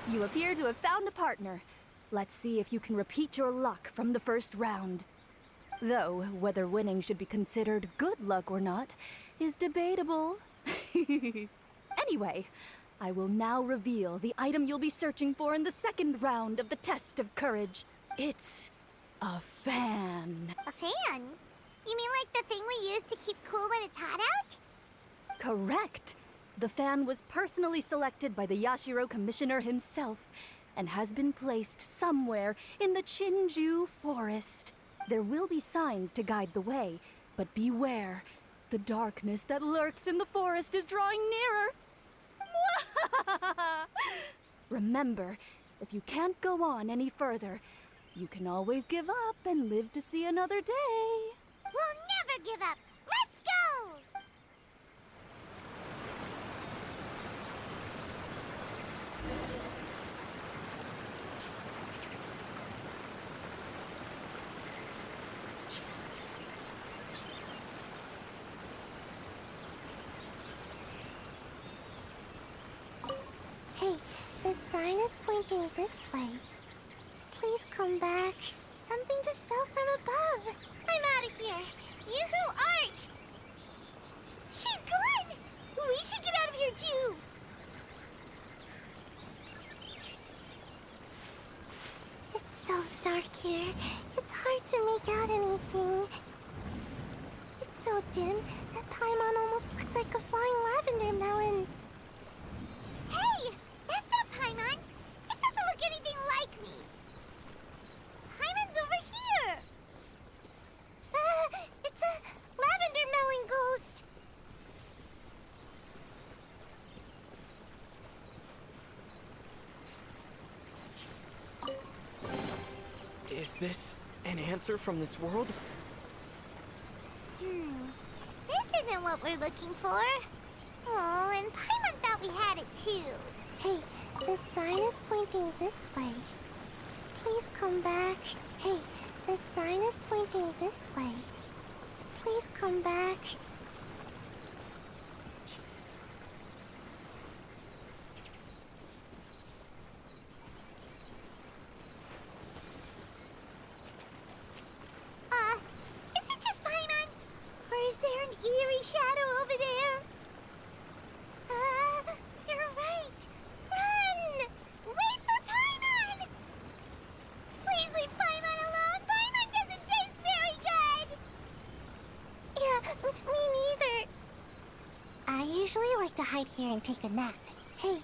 You appear to have found a partner. Let's see if you can repeat your luck from the first round. Though, whether winning should be considered good luck or not is debatable. Anyway, I will now reveal the item you'll be searching for in the second round of the Test of Courage. It's a fan. A fan? You mean like the thing we use to keep cool when it's hot out? Correct. The fan was personally selected by the Yashiro Commissioner himself and has been placed somewhere in the Chinju Forest. There will be signs to guide the way, but beware. The darkness that lurks in the forest is drawing nearer. Remember, if you can't go on any further, you can always give up and live to see another day. We'll never give up! Let's go! Hey, the sign is pointing this way. Please come back. Something just fell from above. I'm out of here. Yoo-hoo, Art! She's gone! We should get out of here, too! It's so dark here. It's hard to make out anything. It's so dim that Paimon almost looks like a flying lavender melon. Hey! That's not Paimon! It doesn't look anything like me! Paimon's over here! It's a lavender melon ghost! Is this an answer from this world? This isn't what we're looking for. Oh, and Paimon thought we had it too. Hey, the sign is pointing this way. Please come back. Hey, the sign is pointing this way. Please come back. Is it just Paimon? Or is there an eerie shadow over there? You're right. Run! Wait for Paimon! Please leave Paimon alone. Paimon doesn't taste very good. Yeah, me neither. I usually like to hide here and take a nap. Hey,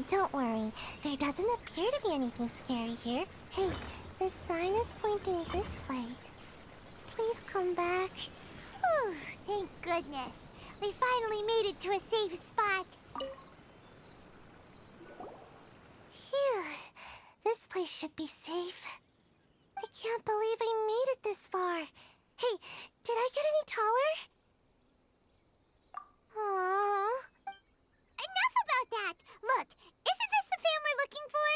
don't worry. There doesn't appear to be anything scary here. Hey, this sign is pointing this way. Please come back. Whew, thank goodness. We finally made it to a safe spot. Phew. This place should be safe. I can't believe I made it this far. Hey, did I get any taller? Aww. Enough about that! Look, isn't this the fan we're looking for?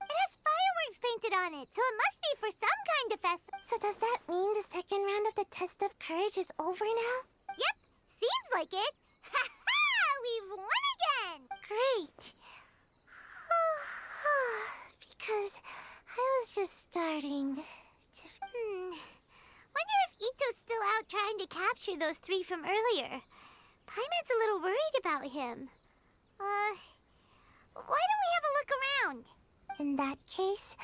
It has fireworks painted on it, so it must be for some kind of festival. So does that mean the second round of the Test of Courage is over now? Yep, seems like it. Ha-ha! We've won again! Great. Because I was just starting to... Wonder if Itto's still out trying to capture those three from earlier. Paimon's a little worried about him. Why don't we have a look around? In that case,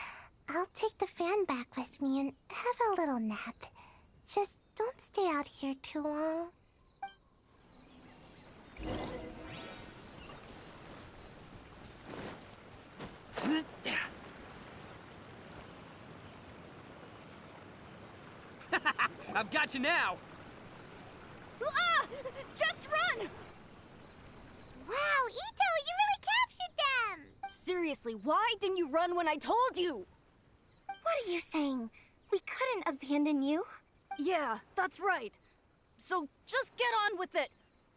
I'll take the fan back with me and have a little nap. Just don't stay out here too long. I've got you now! Ah! Just run! Wow, Itto, you really captured them! Seriously, why didn't you run when I told you? What are you saying? We couldn't abandon you? Yeah, that's right. So just get on with it.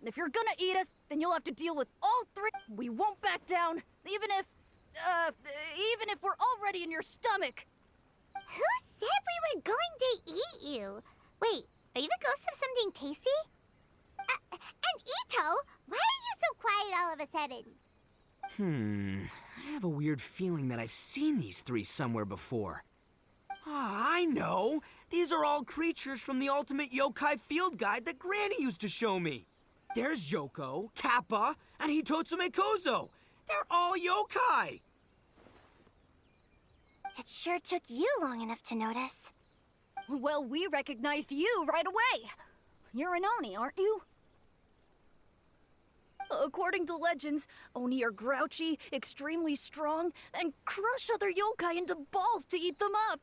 If you're gonna eat us, then you'll have to deal with all three. We won't back down, even if we're already in your stomach. Who said we were going to eat you? Wait, are you the ghost of something tasty? And Itto, why are you so quiet all of a sudden? have a weird feeling that I've seen these three somewhere before. Ah, I know! These are all creatures from the Ultimate Yokai Field Guide that Granny used to show me. There's Yoko, Kappa, and Hitotsume Kozo. They're all yokai! It sure took you long enough to notice. Well, we recognized you right away. You're an Oni, aren't you? According to legends, Oni are grouchy, extremely strong, and crush other yokai into balls to eat them up.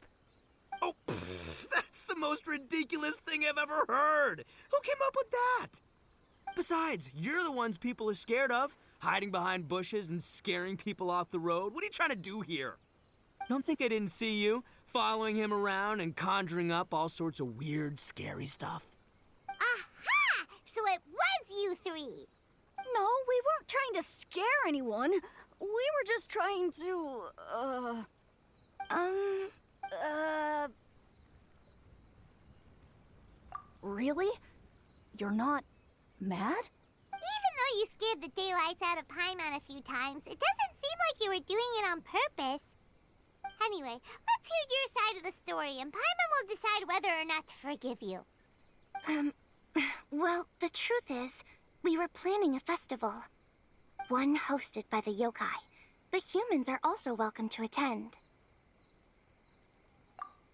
Oh, that's the most ridiculous thing I've ever heard! Who came up with that? Besides, you're the ones people are scared of, hiding behind bushes and scaring people off the road. What are you trying to do here? Don't think I didn't see you, following him around and conjuring up all sorts of weird, scary stuff. Aha! So it was you three! No, we weren't trying to scare anyone. We were just trying to, Really? You're not mad? Even though you scared the daylights out of Paimon a few times, it doesn't seem like you were doing it on purpose. Anyway, let's hear your side of the story, and Paimon will decide whether or not to forgive you. Well, the truth is, we were planning a festival. One hosted by the yokai. The humans are also welcome to attend.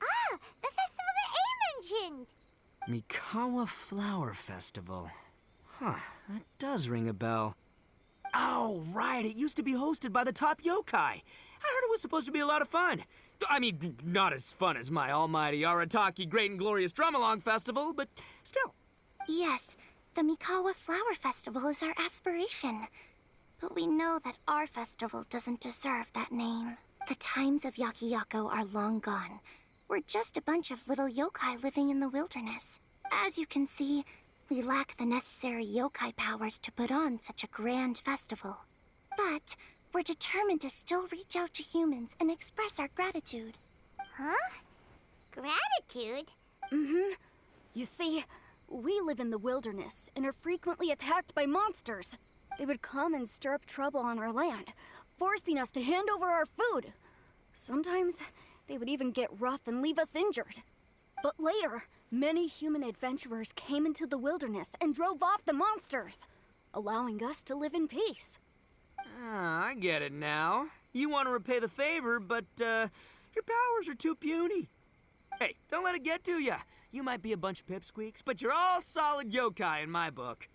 Ah, the festival that A mentioned! Mikawa Flower Festival. Huh, that does ring a bell. Oh, right, it used to be hosted by the top yokai. I heard it was supposed to be a lot of fun. I mean, not as fun as my almighty Arataki Great and Glorious Drum-Along Festival, but still. Yes, the Mikawa Flower Festival is our aspiration. But we know that our festival doesn't deserve that name. The times of Yakiyako are long gone. We're just a bunch of little yokai living in the wilderness. As you can see, we lack the necessary yokai powers to put on such a grand festival. But we're determined to still reach out to humans and express our gratitude. Huh? Gratitude? Mm-hmm. You see, we live in the wilderness and are frequently attacked by monsters. They would come and stir up trouble on our land, forcing us to hand over our food. Sometimes they would even get rough and leave us injured. But later, many human adventurers came into the wilderness and drove off the monsters, allowing us to live in peace. Ah, I get it now. You want to repay the favor, but, your powers are too puny. Hey, don't let it get to ya. You might be a bunch of pipsqueaks, but you're all solid yokai in my book.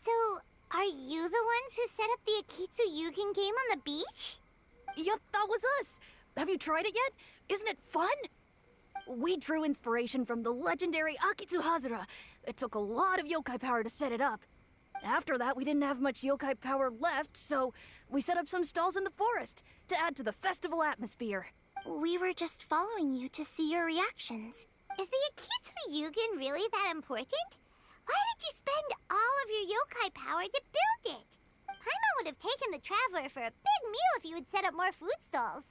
So, are you the ones who set up the Akitsu Yuugei game on the beach? Yup, that was us. Have you tried it yet? Isn't it fun? We drew inspiration from the legendary Akitsu Hazura. It took a lot of yokai power to set it up. After that, we didn't have much yokai power left, so we set up some stalls in the forest to add to the festival atmosphere. We were just following you to see your reactions. Is the Akitsu Yuugei really that important? Why did you spend all of your yokai power to build it? Paimon would have taken the Traveler for a big meal if you had set up more food stalls.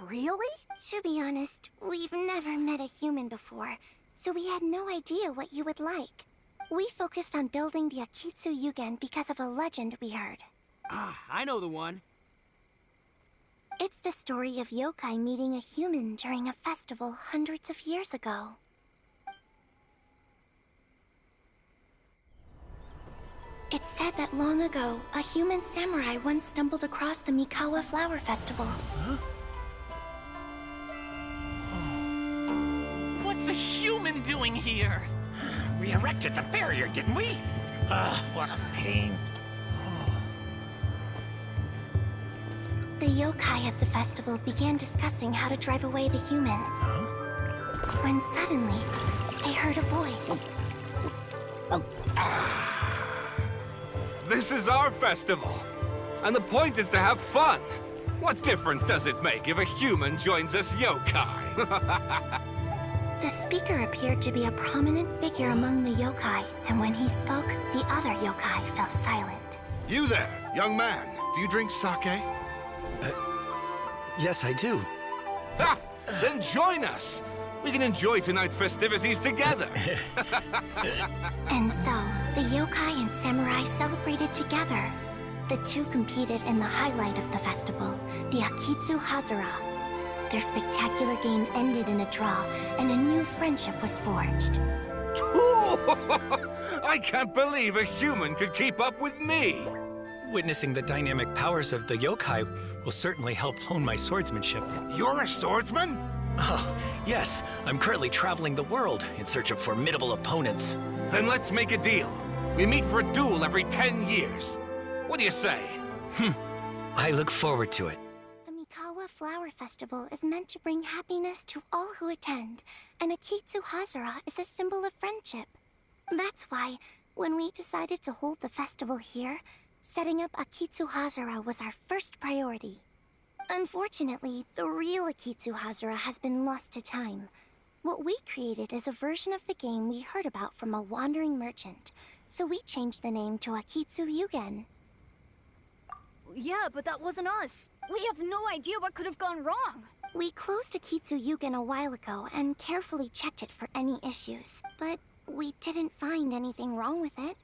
Really? To be honest, we've never met a human before, so we had no idea what you would like. We focused on building the Akitsu Yuugei because of a legend we heard. Ah, I know the one. It's the story of yokai meeting a human during a festival hundreds of years ago. It's said that long ago, a human samurai once stumbled across the Mikawa Flower Festival. Huh? What's a human doing here? We erected the barrier, didn't we? What a pain. The yokai at the festival began discussing how to drive away the human. When suddenly, they heard a voice. This is our festival, and the point is to have fun. What difference does it make if a human joins us yokai? The speaker appeared to be a prominent figure among the yokai, and when he spoke, the other yokai fell silent. You there, young man. Do you drink sake? Yes, I do. Ha! Then join us. We can enjoy tonight's festivities together. And so, the yokai and samurai celebrated together. The two competed in the highlight of the festival, the Akitsu Hazara. Their spectacular game ended in a draw, and a new friendship was forged. I can't believe a human could keep up with me! Witnessing the dynamic powers of the yokai will certainly help hone my swordsmanship. You're a swordsman? Oh, yes. I'm currently traveling the world in search of formidable opponents. Then let's make a deal. We meet for a duel every 10 years. What do you say? I look forward to it. The Mikawa Flower Festival is meant to bring happiness to all who attend, and Akitsu Hazara is a symbol of friendship. That's why, when we decided to hold the festival here, setting up Akitsu Hazara was our first priority. Unfortunately, the real Akitsu Hazara has been lost to time. What we created is a version of the game we heard about from a wandering merchant, so we changed the name to Akitsu Yuugei. Yeah, but that wasn't us. We have no idea what could have gone wrong. We closed Akitsu Yuugei a while ago and carefully checked it for any issues, but we didn't find anything wrong with it.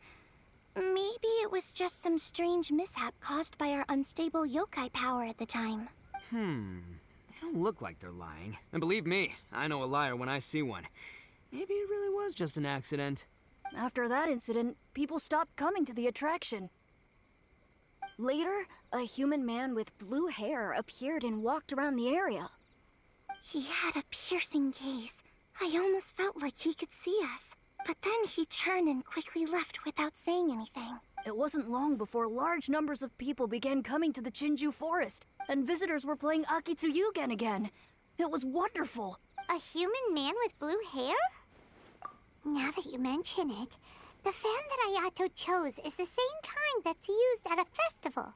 Maybe it was just some strange mishap caused by our unstable yokai power at the time. They don't look like they're lying. And believe me, I know a liar when I see one. Maybe it really was just an accident. After that incident, people stopped coming to the attraction. Later, a human man with blue hair appeared and walked around the area. He had a piercing gaze. I almost felt like he could see us. But then he turned and quickly left without saying anything. It wasn't long before large numbers of people began coming to the Chinju forest, and visitors were playing Akitsu Yuugei again. It was wonderful. A human man with blue hair? Now that you mention it, the fan that Ayato chose is the same kind that's used at a festival.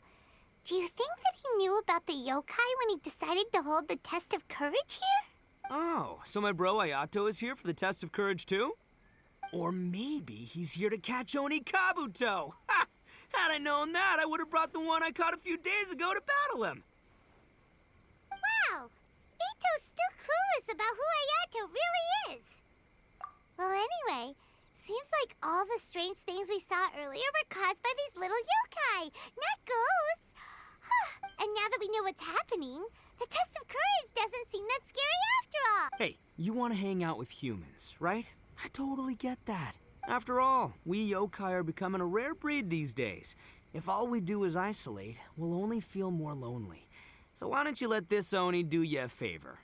Do you think that he knew about the yokai when he decided to hold the test of courage here? Oh, so my bro Ayato is here for the test of courage too? Or maybe he's here to catch Oni Kabuto! Ha! Had I known that, I would have brought the one I caught a few days ago to battle him! Wow! Itto's still clueless about who Ayato really is! Well, anyway, seems like all the strange things we saw earlier were caused by these little yokai, not ghosts! And now that we know what's happening, the test of courage doesn't seem that scary after all! Hey, you want to hang out with humans, right? I totally get that. After all, we yokai are becoming a rare breed these days. If all we do is isolate, we'll only feel more lonely. So why don't you let this Oni do you a favor,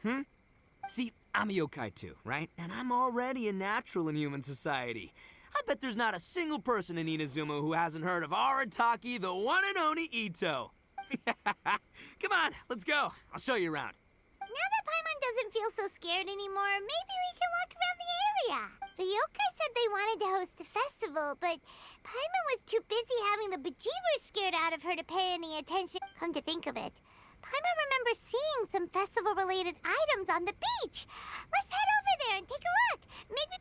See, I'm a yokai too, right? And I'm already a natural in human society. I bet there's not a single person in Inazuma who hasn't heard of Arataki, the one and only Itto. Come on, let's go. I'll show you around. Now that Paimon doesn't feel so scared anymore, maybe we can walk around the area. The yokai said they wanted to host a festival, but Paimon was too busy having the bejeebers scared out of her to pay any attention. Come to think of it, Paimon remembers seeing some festival-related items on the beach. Let's head over there and take a look. Maybe...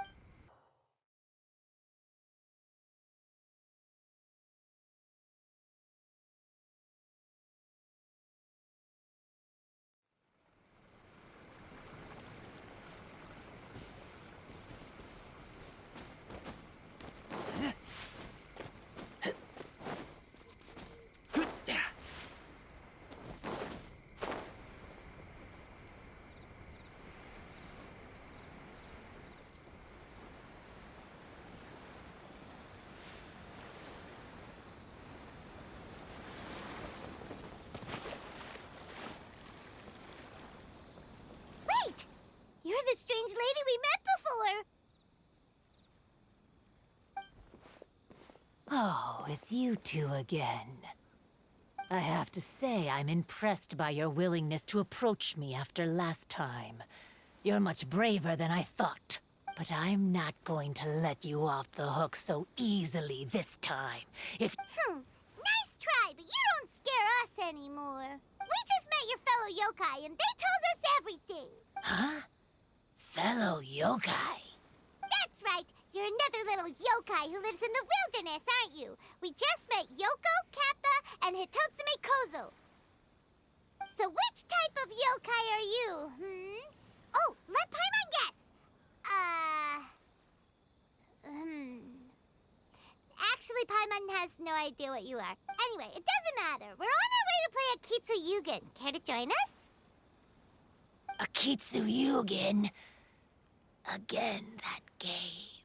You're the strange lady we met before! Oh, it's you two again. I have to say I'm impressed by your willingness to approach me after last time. You're much braver than I thought. But I'm not going to let you off the hook so easily this time. Nice try, but you don't scare us anymore. We just met your fellow yokai and they told us everything. Huh? Fellow yokai? That's right. You're another little yokai who lives in the wilderness, aren't you? We just met Yoko, Kappa, and Hitotsume Kozo. So which type of yokai are you, Oh, let Paimon guess. Actually, Paimon has no idea what you are. Anyway, it doesn't matter. We're on our way to play Akitsu Yuugei. Care to join us? Akitsu Yuugei. Again, that game.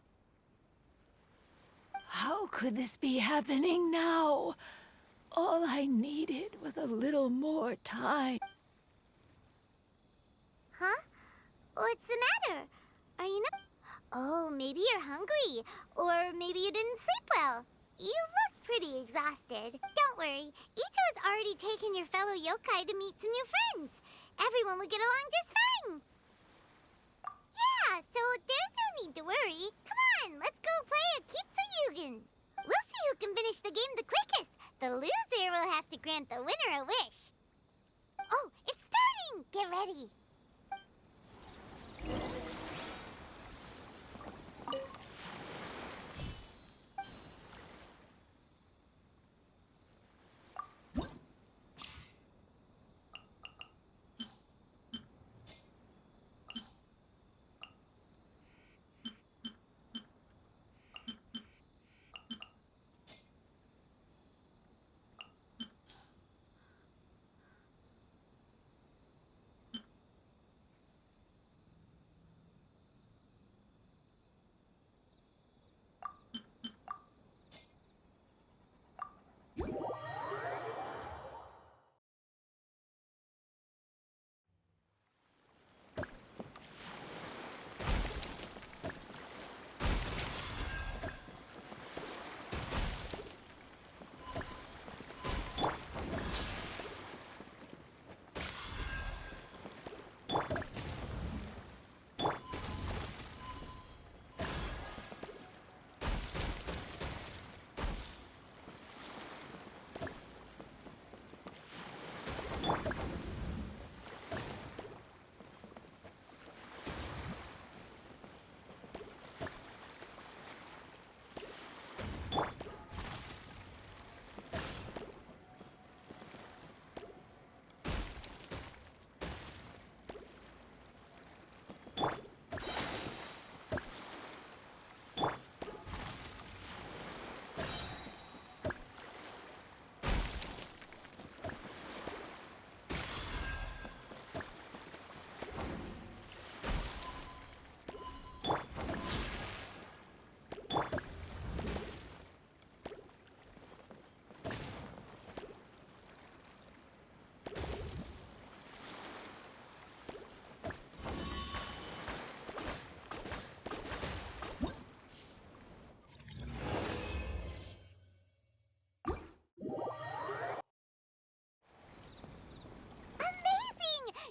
How could this be happening now? All I needed was a little more time. Huh? What's the matter? Are you not... Oh, maybe you're hungry. Or maybe you didn't sleep well. You look pretty exhausted. Don't worry. Itto has already taken your fellow yokai to meet some new friends. Everyone will get along just fine. Yeah, so there's no need to worry. Come on, let's go play Akitsu Yuugei. We'll see who can finish the game the quickest. The loser will have to grant the winner a wish. Oh, it's starting! Get ready.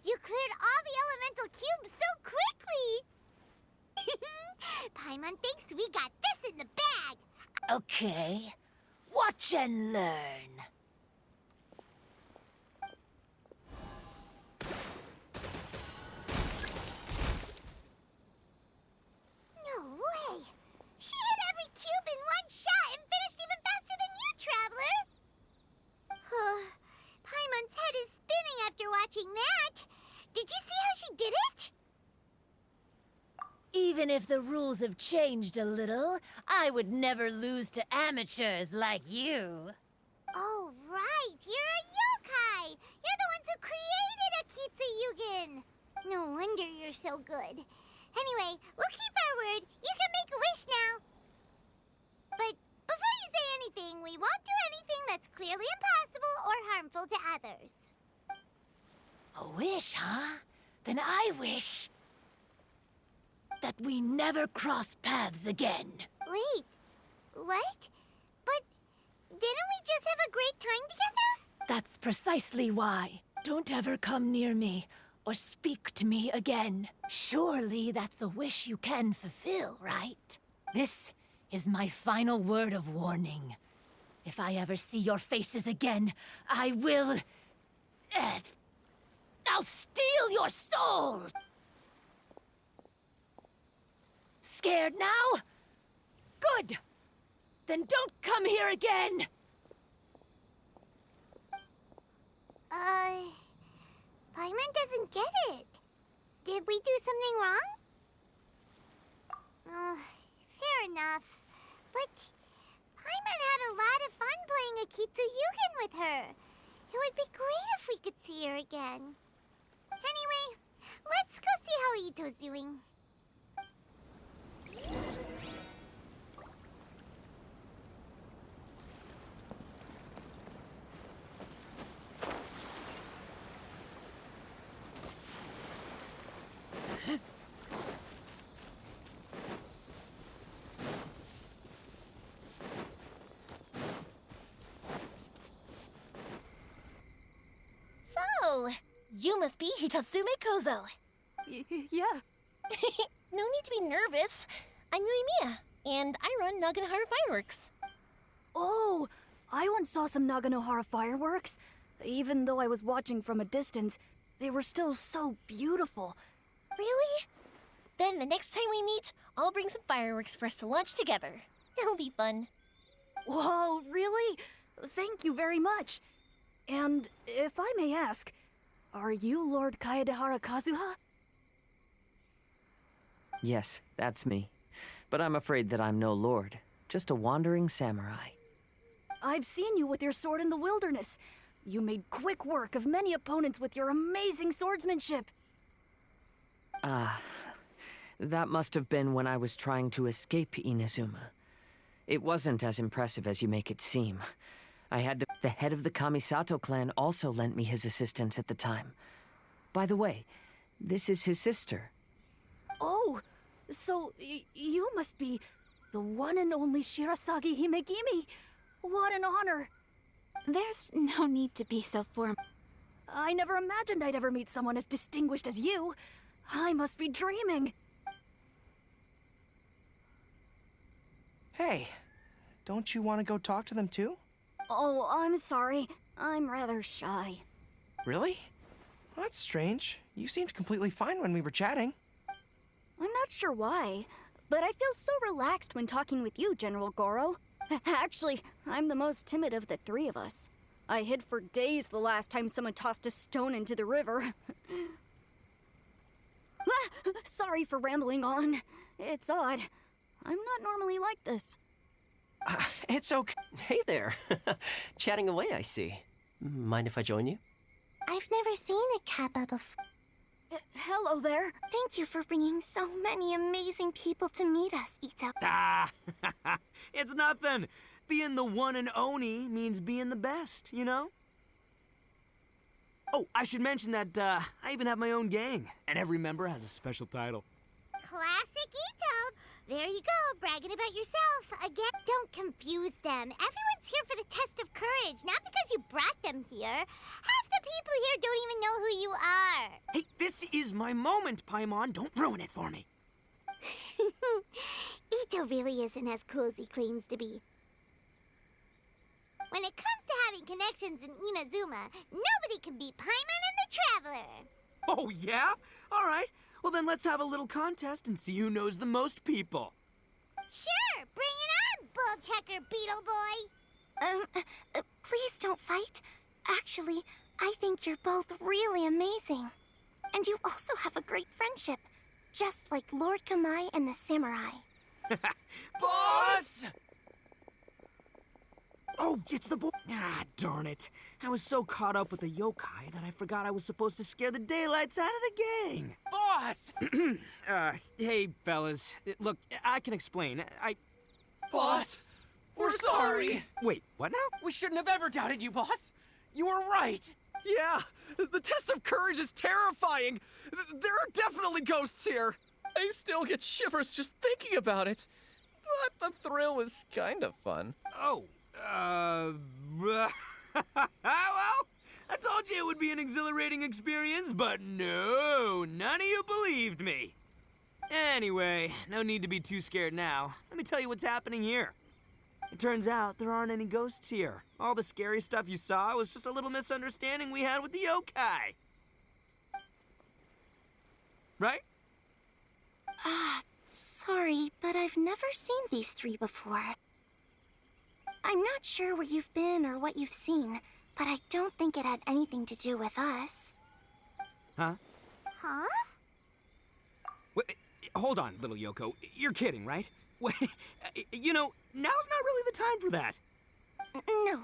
You cleared all the elemental cubes so quickly! Paimon thinks we got this in the bag! Okay. Watch and learn. No way! She hit every cube in one shot and finished even faster than you, Traveler! Paimon's head is spinning after watching that! Did you see how she did it? Even if the rules have changed a little, I would never lose to amateurs like you. Oh, right! You're a yokai! You're the ones who created Akitsu Yuugei! No wonder you're so good. Anyway, we'll keep our word. You can make a wish now. But before you say anything, we won't do anything that's clearly impossible or harmful to others. A wish, huh? Then I wish that we never cross paths again. Wait, what? But didn't we just have a great time together? That's precisely why. Don't ever come near me or speak to me again. Surely that's a wish you can fulfill, right? This is my final word of warning. If I ever see your faces again, I will... I'll steal your soul! Scared now? Good! Then don't come here again! Paimon doesn't get it. Did we do something wrong? Fair enough. But Paimon had a lot of fun playing Akitsu Yuugei with her. It would be great if we could see her again. Anyway, let's go see how Itto's doing. So, you must be Hitatsume Kozo. Yeah. No need to be nervous. I'm Yuimiya, and I run Naganohara Fireworks. Oh, I once saw some Naganohara fireworks. Even though I was watching from a distance, they were still so beautiful. Really? Then the next time we meet, I'll bring some fireworks for us to launch together. It'll be fun. Whoa, really? Thank you very much. And if I may ask, are you Lord Kaedehara Kazuha? Yes, that's me. But I'm afraid that I'm no lord, just a wandering samurai. I've seen you with your sword in the wilderness. You made quick work of many opponents with your amazing swordsmanship. That must have been when I was trying to escape Inazuma. It wasn't as impressive as you make it seem. I had to... The head of the Kamisato clan also lent me his assistance at the time. By the way, this is his sister. Oh, so you must be the one and only Shirasagi Himegimi. What an honor. There's no need to be so formal. I never imagined I'd ever meet someone as distinguished as you. I must be dreaming. Hey, don't you want to go talk to them too? Oh, I'm sorry. I'm rather shy. Really? Well, that's strange. You seemed completely fine when we were chatting. I'm not sure why, but I feel so relaxed when talking with you, General Goro. Actually, I'm the most timid of the three of us. I hid for days the last time someone tossed a stone into the river. Sorry for rambling on. It's odd. I'm not normally like this. It's okay. Hey there. Chatting away, I see. Mind if I join you? I've never seen a kappa before. Hello there. Thank you for bringing so many amazing people to meet us, Itto. It's nothing. Being the one and only means being the best, you know? Oh, I should mention that I even have my own gang, and every member has a special title. Classic Itto! There you go, bragging about yourself. Again, don't confuse them. Everyone's here for the test of courage, not because you brought them here. Half the people here don't even know who you are. Hey, this is my moment, Paimon. Don't ruin it for me. Itto really isn't as cool as he claims to be. When it comes to having connections in Inazuma, nobody can beat Paimon and the Traveler. Oh, yeah? All right. Well, then let's have a little contest and see who knows the most people. Sure, bring it on, bull checker beetle boy. Please don't fight. Actually, I think you're both really amazing. And you also have a great friendship, just like Lord Kamai and the samurai. Boss! Oh, it's the boy. Ah, darn it. I was so caught up with the yokai that I forgot I was supposed to scare the daylights out of the gang. Boss! Hey, fellas. Look, I can explain. Boss! We're sorry! Wait, what now? We shouldn't have ever doubted you, boss! You were right! Yeah, the test of courage is terrifying. There are definitely ghosts here. I still get shivers just thinking about it. But the thrill was kind of fun. Oh, well, I told you it would be an exhilarating experience, but no, none of you believed me. Anyway, no need to be too scared now. Let me tell you what's happening here. It turns out there aren't any ghosts here. All the scary stuff you saw was just a little misunderstanding we had with the yokai. Right? Sorry, but I've never seen these three before. I'm not sure where you've been or what you've seen, but I don't think it had anything to do with us. Huh? Huh? Wait, hold on, little Yoko. You're kidding, right? Wait, you know, now's not really the time for that. No,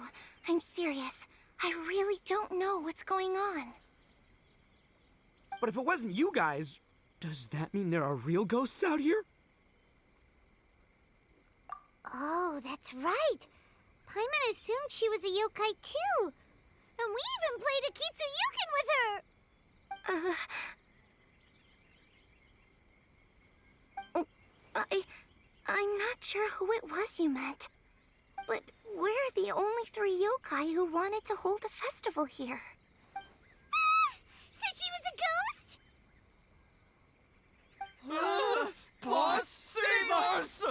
I'm serious. I really don't know what's going on. But if it wasn't you guys, does that mean there are real ghosts out here? Oh, that's right. Paimon assumed she was a yokai too. And we even played Akitsu Yuugei with her. I'm not sure who it was you meant. But we're the only 3 yokai who wanted to hold a festival here. So she was a ghost? Boss, save us!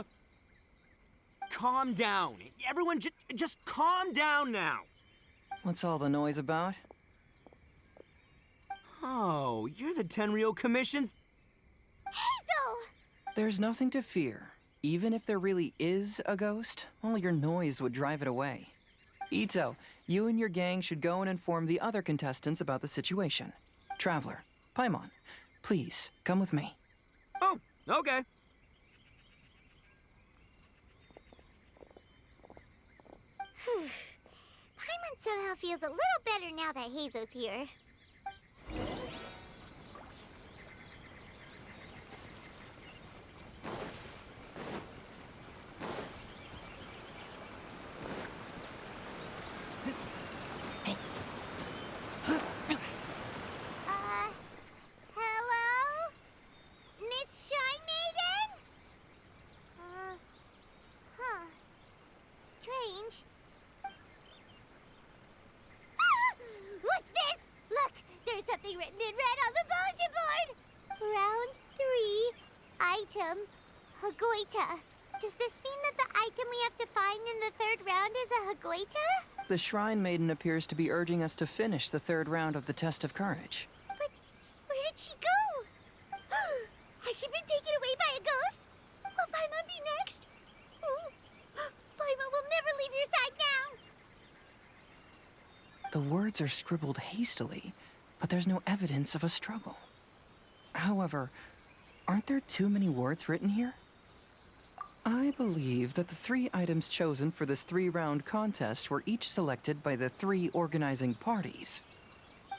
Calm down. Everyone just calm down now. What's all the noise about? Oh, you're the Tenryou Commission's... Heizou! There's nothing to fear. Even if there really is a ghost, only your noise would drive it away. Itto, you and your gang should go and inform the other contestants about the situation. Traveler, Paimon, please, come with me. Oh, okay. Paimon somehow feels a little better now that Heizou's here. Hello? Miss Shy Maiden? Strange. What's this? Look, there's something written in red on the bulletin board. Round 3, item, Hagoita. Does this mean that the item we have to find in the 3rd round is a Hagoita? The Shrine Maiden appears to be urging us to finish the 3rd round of the Test of Courage. But where did she go? Has she been taken away by a ghost? Will Paimon be next? Paimon will never leave your side now. The words are scribbled hastily, but there's no evidence of a struggle. However, aren't there too many words written here? I believe that the 3 items chosen for this 3-round contest were each selected by the 3 organizing parties.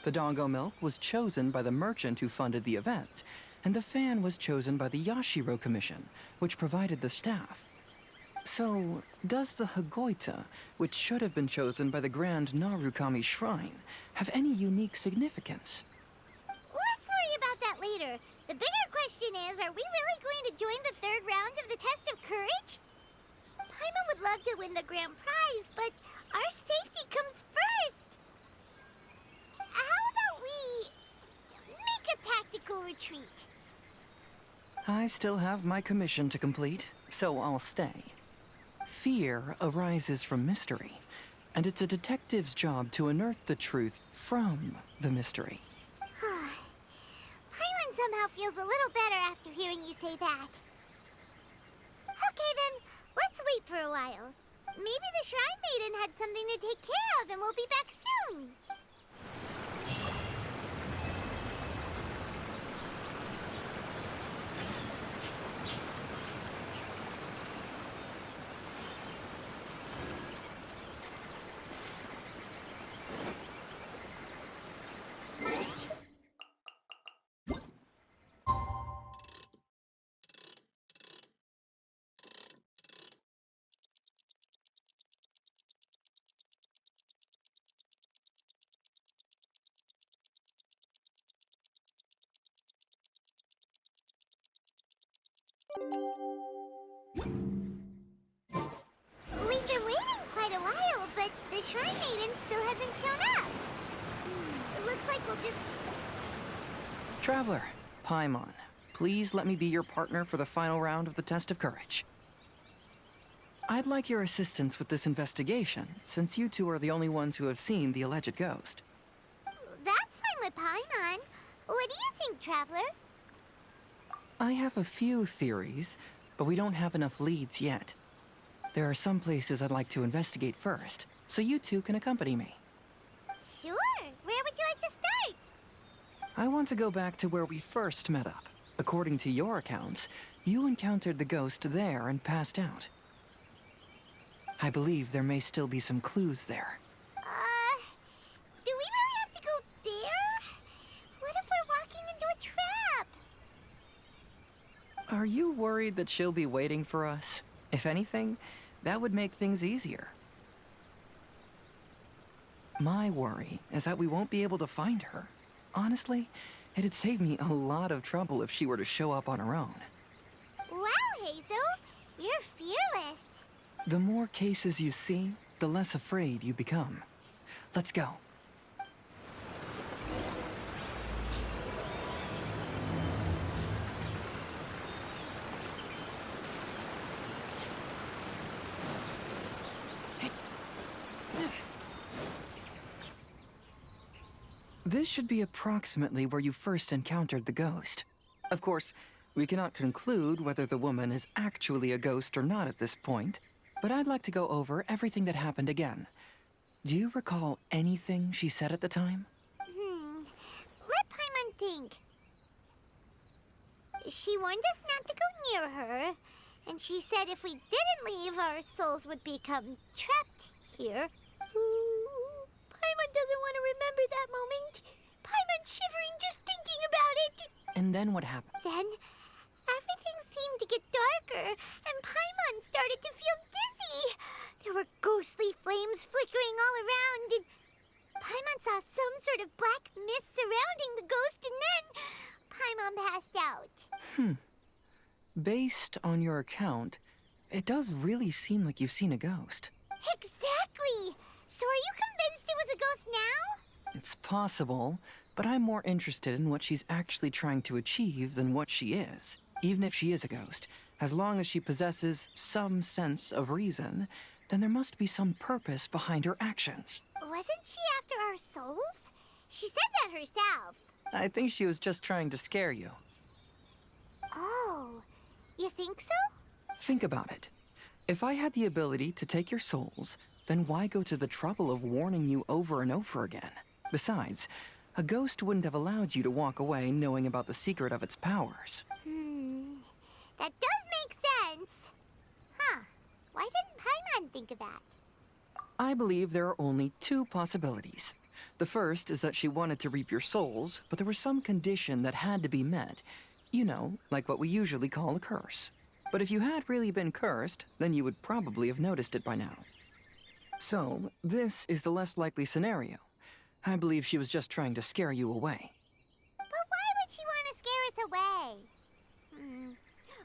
The Dongo Milk was chosen by the merchant who funded the event, and the fan was chosen by the Yashiro Commission, which provided the staff. So, does the Hagoita, which should have been chosen by the Grand Narukami Shrine, have any unique significance? Let's worry about that later. The bigger question is, are we really going to join the 3rd round of the Test of Courage? Paimon would love to win the grand prize, but our safety comes first. How about we make a tactical retreat? I still have my commission to complete, so I'll stay. Fear arises from mystery, and it's a detective's job to unearth the truth from the mystery. Paimon somehow feels a little better after hearing you say that. Okay then, let's wait for a while. Maybe the Shrine Maiden had something to take care of and we'll be back soon. We've been waiting quite a while, but the Shrine Maiden still hasn't shown up. It looks like we'll just... Traveler, Paimon, please let me be your partner for the final round of the Test of Courage. I'd like your assistance with this investigation, since you two are the only ones who have seen the alleged ghost. That's fine with Paimon. What do you think, Traveler? I have a few theories, but we don't have enough leads yet. There are some places I'd like to investigate first, so you two can accompany me. Sure. Where would you like to start? I want to go back to where we first met up, According to your accounts, you encountered the ghost there and passed out. I believe there may still be some clues there. Do we really have to go there? What if we're walking into a trap? Are you worried that she'll be waiting for us? If anything, that would make things easier. My worry is that we won't be able to find her. Honestly, it'd save me a lot of trouble if she were to show up on her own. Wow, Heizou, you're fearless. The more cases you see, the less afraid you become. Let's go. This should be approximately where you first encountered the ghost. Of course, we cannot conclude whether the woman is actually a ghost or not at this point, but I'd like to go over everything that happened again. Do you recall anything she said at the time? Let Paimon think. She warned us not to go near her, and she said if we didn't leave, our souls would become trapped here. Paimon doesn't want to remember that moment. Paimon's shivering just thinking about it. And then what happened? Then, everything seemed to get darker, and Paimon started to feel dizzy. There were ghostly flames flickering all around, and Paimon saw some sort of black mist surrounding the ghost, and then Paimon passed out. Based on your account, it does really seem like you've seen a ghost. Exactly! So are you convinced it was a ghost now? It's possible, but I'm more interested in what she's actually trying to achieve than what she is. Even if she is a ghost, as long as she possesses some sense of reason, then there must be some purpose behind her actions. Wasn't she after our souls? She said that herself. I think she was just trying to scare you. Oh, you think so? Think about it. If I had the ability to take your souls, then why go to the trouble of warning you over and over again? Besides, a ghost wouldn't have allowed you to walk away knowing about the secret of its powers. That does make sense. Huh. Why didn't Paimon think of that? I believe there are only two possibilities. The first is that she wanted to reap your souls, but there was some condition that had to be met. You know, like what we usually call a curse. But if you had really been cursed, then you would probably have noticed it by now. So, this is the less likely scenario. I believe she was just trying to scare you away. But why would she want to scare us away?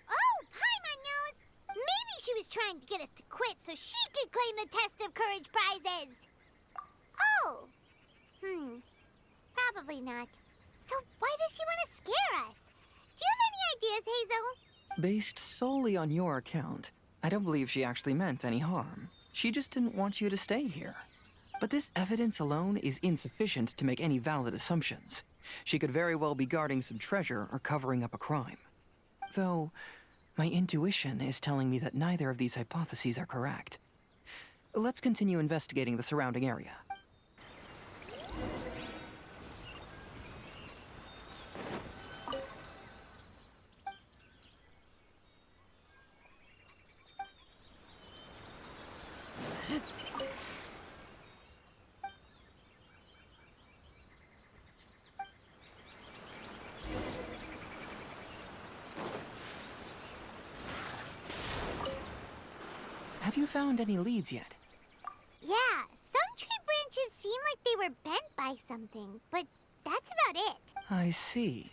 Oh, Paimon knows! Maybe she was trying to get us to quit so she could claim the Test of Courage prizes! Oh! Probably not. So why does she want to scare us? Do you have any ideas, Heizou? Based solely on your account, I don't believe she actually meant any harm. She just didn't want you to stay here. But this evidence alone is insufficient to make any valid assumptions. She could very well be guarding some treasure or covering up a crime. Though, my intuition is telling me that neither of these hypotheses are correct. Let's continue investigating the surrounding area. Have you found any leads yet? Yeah, some tree branches seem like they were bent by something, but that's about it. I see.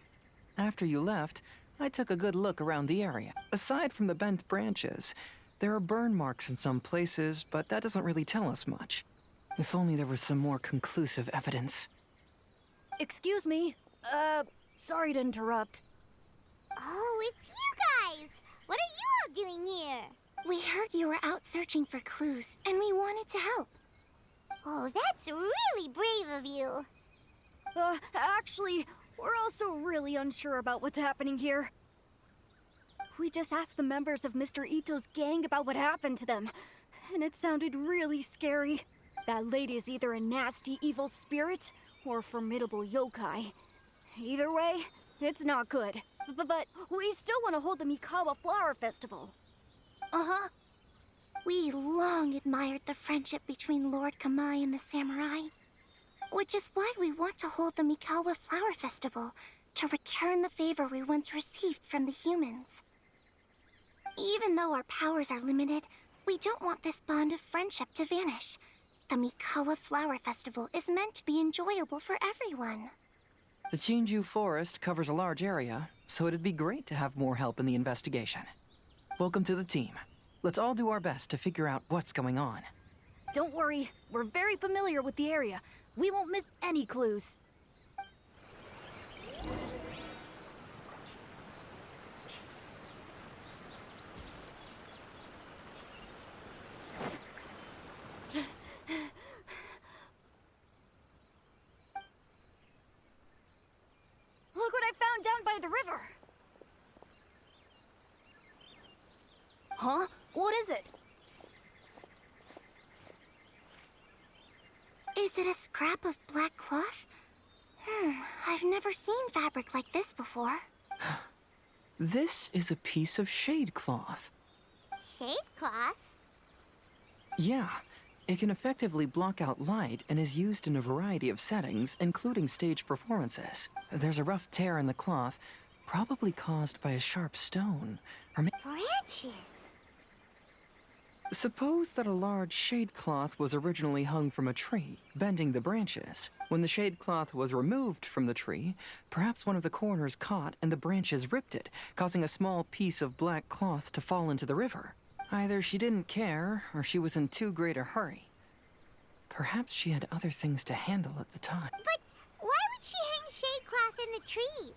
After you left, I took a good look around the area. Aside from the bent branches, there are burn marks in some places, but that doesn't really tell us much. If only there was some more conclusive evidence. Excuse me. Sorry to interrupt. Oh, it's you guys! What are you all doing here? We heard you were out searching for clues, and we wanted to help. Oh, that's really brave of you. Actually, we're also really unsure about what's happening here. We just asked the members of Mr. Itto's gang about what happened to them, and it sounded really scary. That lady is either a nasty evil spirit or a formidable yokai. Either way, it's not good. But we still want to hold the Mikawa Flower Festival. Uh-huh. We long admired the friendship between Lord Kamai and the samurai, which is why we want to hold the Mikawa Flower Festival, to return the favor we once received from the humans. Even though our powers are limited, we don't want this bond of friendship to vanish. The Mikawa Flower Festival is meant to be enjoyable for everyone. The Chinju Forest covers a large area, so it'd be great to have more help in the investigation. Welcome to the team. Let's all do our best to figure out what's going on. Don't worry, we're very familiar with the area. We won't miss any clues. Look what I found down by the river! Huh? What is it? Is it a scrap of black cloth? I've never seen fabric like this before. This is a piece of shade cloth. Shade cloth? Yeah, it can effectively block out light and is used in a variety of settings, including stage performances. There's a rough tear in the cloth, probably caused by a sharp stone, or Branches. Suppose that a large shade cloth was originally hung from a tree, bending the branches. When the shade cloth was removed from the tree, perhaps one of the corners caught and the branches ripped it, causing a small piece of black cloth to fall into the river. Either she didn't care, or she was in too great a hurry. Perhaps she had other things to handle at the time. But why would she hang shade cloth in the trees?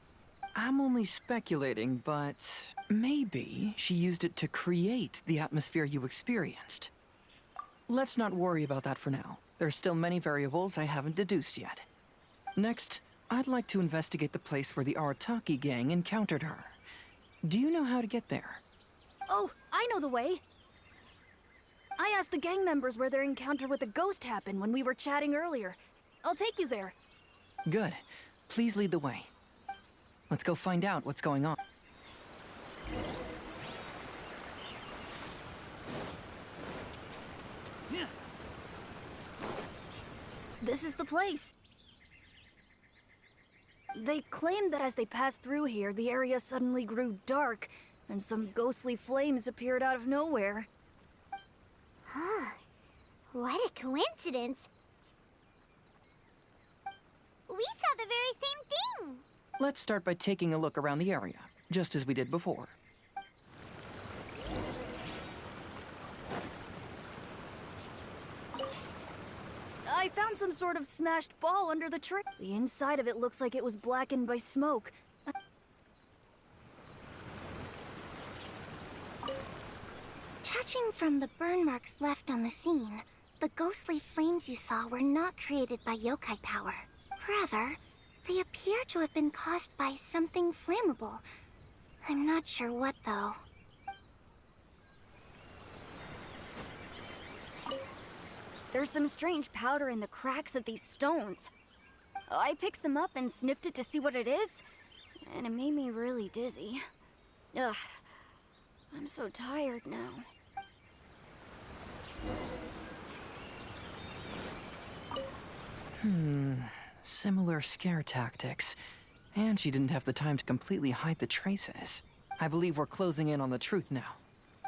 I'm only speculating, but maybe she used it to create the atmosphere you experienced. Let's not worry about that for now. There's still many variables I haven't deduced yet. Next, I'd like to investigate the place where the Arataki gang encountered her. Do you know how to get there? Oh, I know the way. I asked the gang members where their encounter with the ghost happened when we were chatting earlier. I'll take you there. Good. Please lead the way. Let's go find out what's going on. This is the place. They claimed that as they passed through here, the area suddenly grew dark, and some ghostly flames appeared out of nowhere. Huh. What a coincidence. We saw the very same thing. Let's start by taking a look around the area, just as we did before. I found some sort of smashed ball under the tree. The inside of it looks like it was blackened by smoke. Judging from the burn marks left on the scene, the ghostly flames you saw were not created by yokai power. Rather, they appear to have been caused by something flammable. I'm not sure what, though. There's some strange powder in the cracks of these stones. I picked some up and sniffed it to see what it is, and it made me really dizzy. Ugh, I'm so tired now. Similar scare tactics. And she didn't have the time to completely hide the traces. I believe we're closing in on the truth now.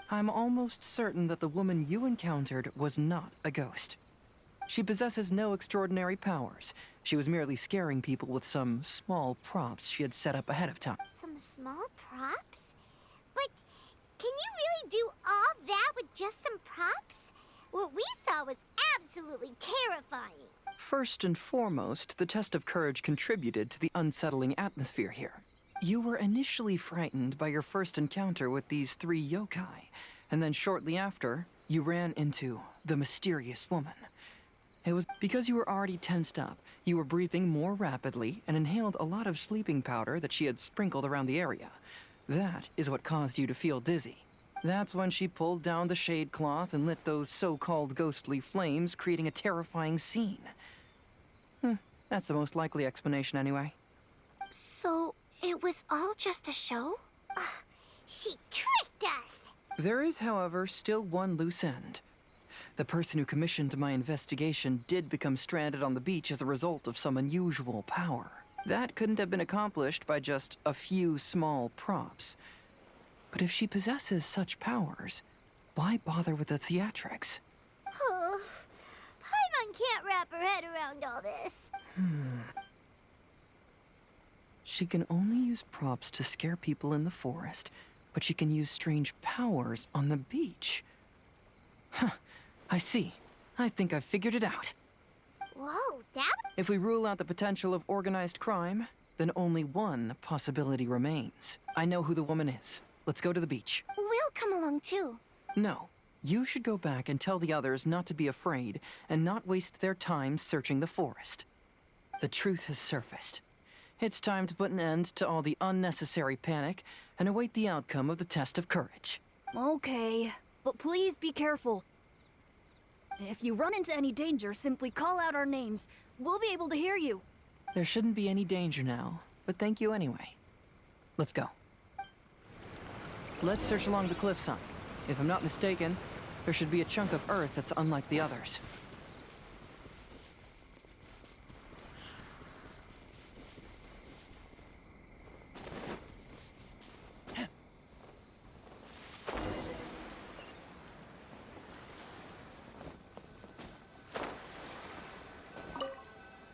I'm almost certain that the woman you encountered was not a ghost. She possesses no extraordinary powers. She was merely scaring people with some small props she had set up ahead of time. Some small props? But can you really do all that with just some props? What we saw was absolutely terrifying. First and foremost, the test of courage contributed to the unsettling atmosphere here. You were initially frightened by your first encounter with these three yokai, and then shortly after, you ran into the mysterious woman. It was because you were already tensed up, you were breathing more rapidly, and inhaled a lot of sleeping powder that she had sprinkled around the area. That is what caused you to feel dizzy. That's when she pulled down the shade cloth and lit those so-called ghostly flames, creating a terrifying scene. That's the most likely explanation anyway. So, it It was all just a show? She tricked us! There is, however, still one loose end. The person who commissioned my investigation did become stranded on the beach as a result of some unusual power. That couldn't have been accomplished by just a few small props. But if she possesses such powers, why bother with the theatrics? Oh, Paimon can't wrap her head around all this. She can only use props to scare people in the forest, but she can use strange powers on the beach. Huh, I see. I think I've figured it out. Whoa, that... If we rule out the potential of organized crime, then only one possibility remains. I know who the woman is. Let's go to the beach. We'll come along too. No. You should go back and tell the others not to be afraid and not waste their time searching the forest. The truth has surfaced. It's time to put an end to all the unnecessary panic and await the outcome of the test of courage. Okay, but please be careful. If you run into any danger, simply call out our names. We'll be able to hear you. There shouldn't be any danger now, but thank you anyway. Let's go. Let's search along the cliffside. If I'm not mistaken, there should be a chunk of earth that's unlike the others.